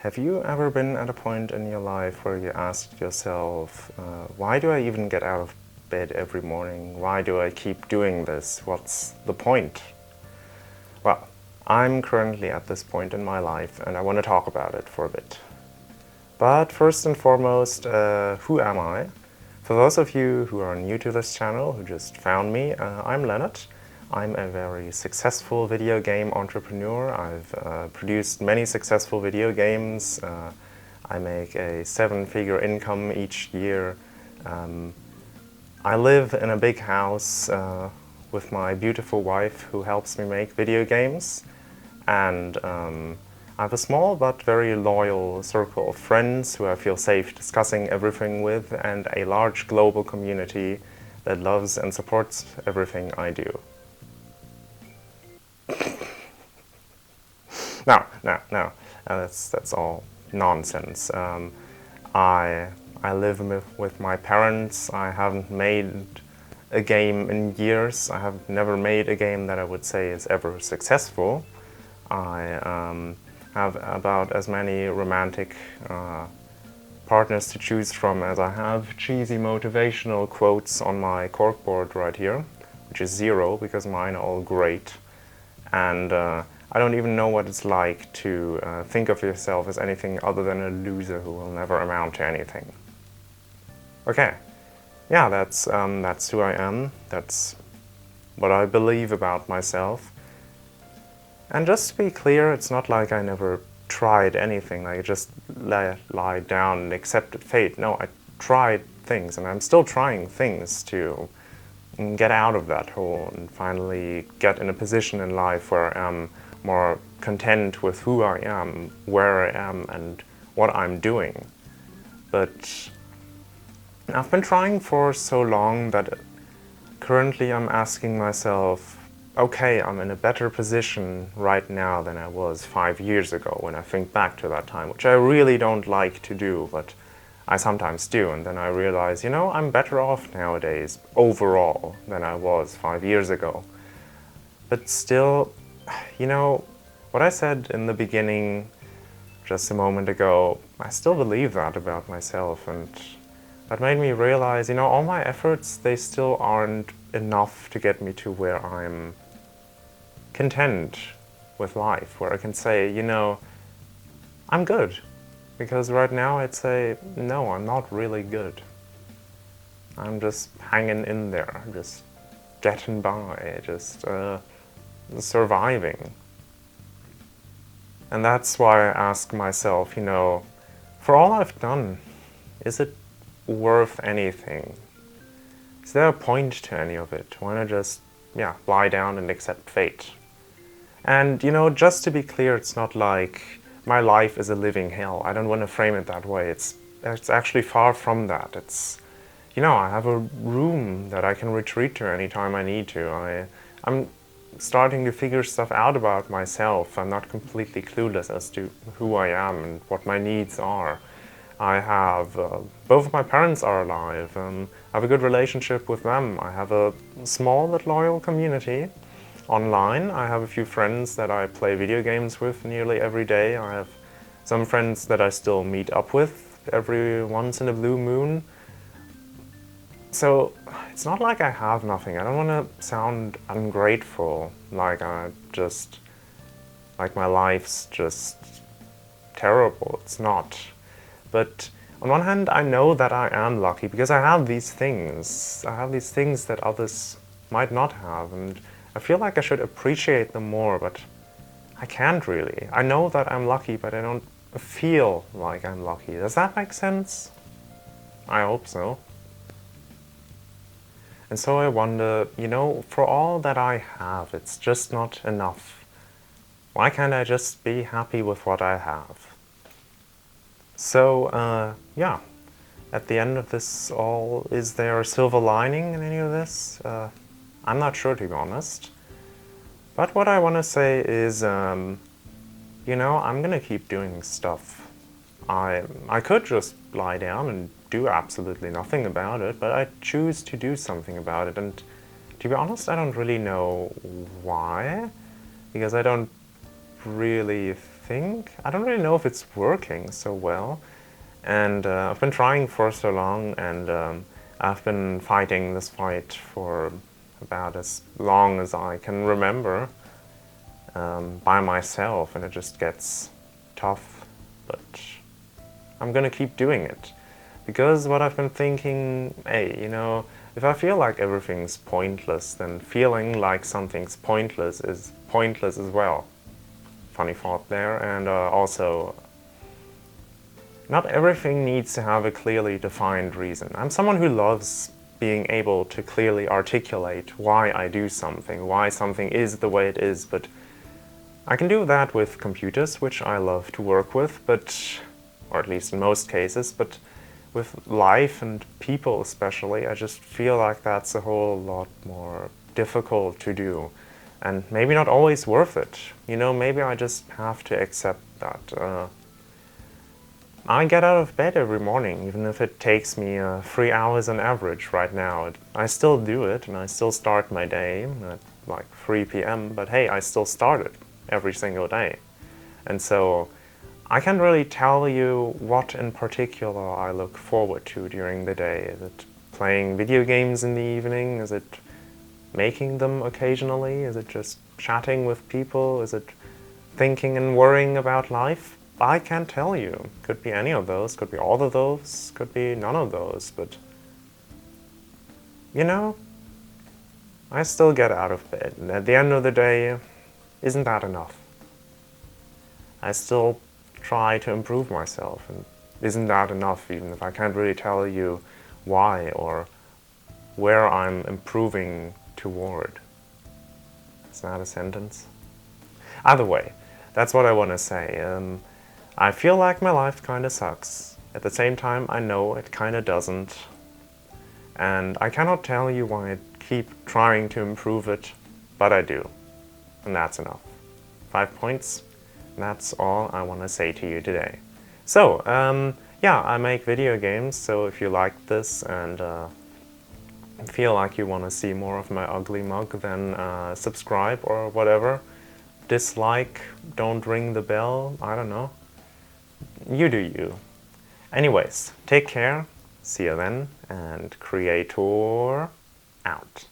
Have you ever been at a point in your life where you asked yourself, why do I even get out of bed every morning? Why do I keep doing this? What's the point? Well, I'm currently at this point in my life and I want to talk about it for a bit. But first and foremost, who am I? For those of you who are new to this channel, who just found me, I'm Leonard. I'm a very successful video game entrepreneur. I've produced many successful video games. I make a 7-figure income each year. I live in a big house with my beautiful wife who helps me make video games. And I have a small but very loyal circle of friends who I feel safe discussing everything with, and a large global community that loves and supports everything I do. No, that's all nonsense. I live with my parents. I haven't made a game in years. I have never made a game that I would say is ever successful. I have about as many romantic partners to choose from as I have cheesy motivational quotes on my corkboard right here, which is 0 because mine are all great. And I don't even know what it's like to think of yourself as anything other than a loser who will never amount to anything. Okay, yeah, that's who I am. That's what I believe about myself. And just to be clear, it's not like I never tried anything. I just lie down and accepted fate. No, I tried things, and I'm still trying things to get out of that hole and finally get in a position in life where I am more content with who I am, where I am, and what I'm doing. But I've been trying for so long that currently I'm asking myself, okay, I'm in a better position right now than I was 5 years ago when I think back to that time, which I really don't like to do, but I sometimes do, and then I realize, you know, I'm better off nowadays, overall, than I was 5 years ago. But still, you know, what I said in the beginning, just a moment ago, I still believe that about myself, and that made me realize, you know, all my efforts, they still aren't enough to get me to where I'm content with life, where I can say, you know, I'm good. Because right now I'd say, no, I'm not really good. I'm just hanging in there, just getting by, just surviving. And that's why I ask myself, you know, for all I've done, is it worth anything? Is there a point to any of it? Why not just, yeah, lie down and accept fate? And, you know, just to be clear, it's not like my life is a living hell. I don't want to frame it that way. It's actually far from that. It's, you know, I have a room that I can retreat to anytime I need to. I'm starting to figure stuff out about myself. I'm not completely clueless as to who I am and what my needs are. I have, both of my parents are alive. I have a good relationship with them. I have a small but loyal community online. I have a few friends that I play video games with nearly every day. I have some friends that I still meet up with every once in a blue moon. So it's not like I have nothing. I don't want to sound ungrateful, like like my life's just terrible. It's not. But on one hand, I know that I am lucky because I have these things. I have these things that others might not have, and I feel like I should appreciate them more, but I can't really. I know that I'm lucky, but I don't feel like I'm lucky. Does that make sense? I hope so. And so I wonder, you know, for all that I have, it's just not enough. Why can't I just be happy with what I have? So, yeah, at the end of this all, is there a silver lining in any of this? I'm not sure, to be honest. But what I want to say is, you know, I'm gonna keep doing stuff. I could just lie down and do absolutely nothing about it, but I choose to do something about it. And to be honest, I don't really know why, because I don't really think. I don't really know if it's working so well. And I've been trying for so long, and I've been fighting this fight for about as long as I can remember by myself, and it just gets tough, but I'm gonna keep doing it. Because what I've been thinking, hey, you know, if I feel like everything's pointless, then feeling like something's pointless is pointless as well. Funny thought there. And also, not everything needs to have a clearly defined reason. I'm someone who loves being able to clearly articulate why I do something, why something is the way it is, but I can do that with computers, which I love to work with, but, or at least in most cases, but with life and people especially, I just feel like that's a whole lot more difficult to do. And maybe not always worth it. You know, maybe I just have to accept that. I get out of bed every morning, even if it takes me 3 hours on average right now. I still do it, and I still start my day at like 3 p.m., but hey, I still start it every single day. And so I can't really tell you what in particular I look forward to during the day. Is it playing video games in the evening? Is it making them occasionally? Is it just chatting with people? Is it thinking and worrying about life? I can't tell you. Could be any of those, could be all of those, could be none of those, but you know, I still get out of bed, and at the end of the day, isn't that enough? I still try to improve myself, and isn't that enough even if I can't really tell you why or where I'm improving toward? Is that a sentence? Either way, that's what I want to say. I feel like my life kinda sucks. At the same time, I know it kinda doesn't. And I cannot tell you why I keep trying to improve it, but I do. And that's enough. 5 points. That's all I want to say to you today. So, yeah, I make video games, so if you like this and feel like you want to see more of my ugly mug, then subscribe or whatever. Dislike, don't ring the bell, I don't know. You do you. Anyways, take care, see you then, and Creator out.